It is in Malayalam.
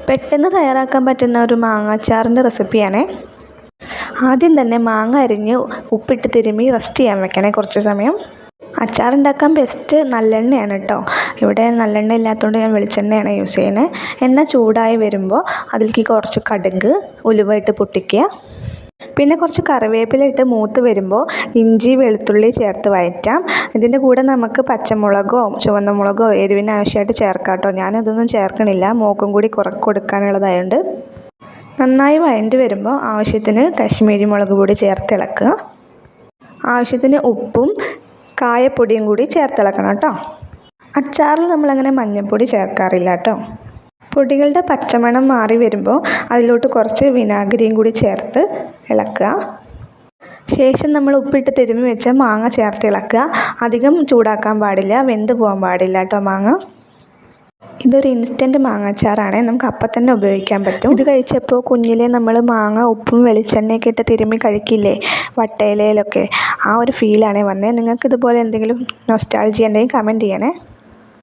പെട്ടെന്ന് തയ്യാറാക്കാൻ പറ്റുന്ന ഒരു മാങ്ങാച്ചാറിൻ്റെ റെസിപ്പിയാണ്. ആദ്യം തന്നെ മാങ്ങ അരിഞ്ഞ് ഉപ്പിട്ട് തിരുമ്മി റെസ്റ്റ് ചെയ്യാൻ വെക്കണേ കുറച്ച് സമയം. അച്ചാറുണ്ടാക്കാൻ ബെസ്റ്റ് നല്ലെണ്ണയാണ് കേട്ടോ. ഇവിടെ നല്ലെണ്ണ ഇല്ലാത്തതുകൊണ്ട് ഞാൻ വെളിച്ചെണ്ണയാണ് യൂസ് ചെയ്യുന്നത്. എണ്ണ ചൂടായി വരുമ്പോൾ അതിലേക്ക് കുറച്ച് കടുക് ഉലുവ ഇട്ട് പൊട്ടിക്കുക. പിന്നെ കുറച്ച് കറിവേപ്പില ഇട്ട് മൂത്ത് വരുമ്പോൾ ഇഞ്ചി വെളുത്തുള്ളി ചേർത്ത് വഴറ്റാം. ഇതിൻ്റെ കൂടെ നമുക്ക് പച്ചമുളകോ ചുവന്ന മുളകോ എരിവിന് ആവശ്യമായിട്ട് ചേർക്കാം കേട്ടോ. ഞാനതൊന്നും ചേർക്കണില്ല, മോക്കും കൂടി കൊടുക്കാനുള്ളതായതുകൊണ്ട്. നന്നായി വഴണ്ടി വരുമ്പോൾ ആവശ്യത്തിന് കാശ്മീരി മുളക് പൊടി ചേർത്ത് ഇളക്കുക. ആവശ്യത്തിന് ഉപ്പും കായപ്പൊടിയും കൂടി ചേർത്തിളക്കണം കേട്ടോ. അച്ചാറിൽ നമ്മളങ്ങനെ മഞ്ഞൾപ്പൊടി ചേർക്കാറില്ല കേട്ടോ. പൊടികളുടെ പച്ചമണം മാറി വരുമ്പോൾ അതിലോട്ട് കുറച്ച് വിനാഗിരിയും കൂടി ചേർത്ത് ഇളക്കുക. ശേഷം നമ്മൾ ഉപ്പിട്ട് തിരുമ്മി വെച്ച മാങ്ങ ചേർത്ത് ഇളക്കുക. അധികം ചൂടാക്കാൻ പാടില്ല, വെന്ത് പോകാൻ പാടില്ല കേട്ടോ മാങ്ങ. ഇതൊരു ഇൻസ്റ്റൻറ്റ് മാങ്ങാച്ചാറാണ്, നമുക്ക് അപ്പം തന്നെ ഉപയോഗിക്കാൻ പറ്റും. ഇത് കഴിച്ചപ്പോൾ കുഞ്ഞിലെ നമ്മൾ മാങ്ങ ഉപ്പും വെളിച്ചെണ്ണയൊക്കെ ഇട്ട് തിരുമ്മി കഴിക്കില്ലേ വട്ടയിലയിലൊക്കെ, ആ ഒരു ഫീലാണ് വന്നത്. നിങ്ങൾക്ക് ഇതുപോലെ എന്തെങ്കിലും നൊസ്റ്റാൾജിയ ഉണ്ടെങ്കിൽ കമൻറ്റ് ചെയ്യണേ.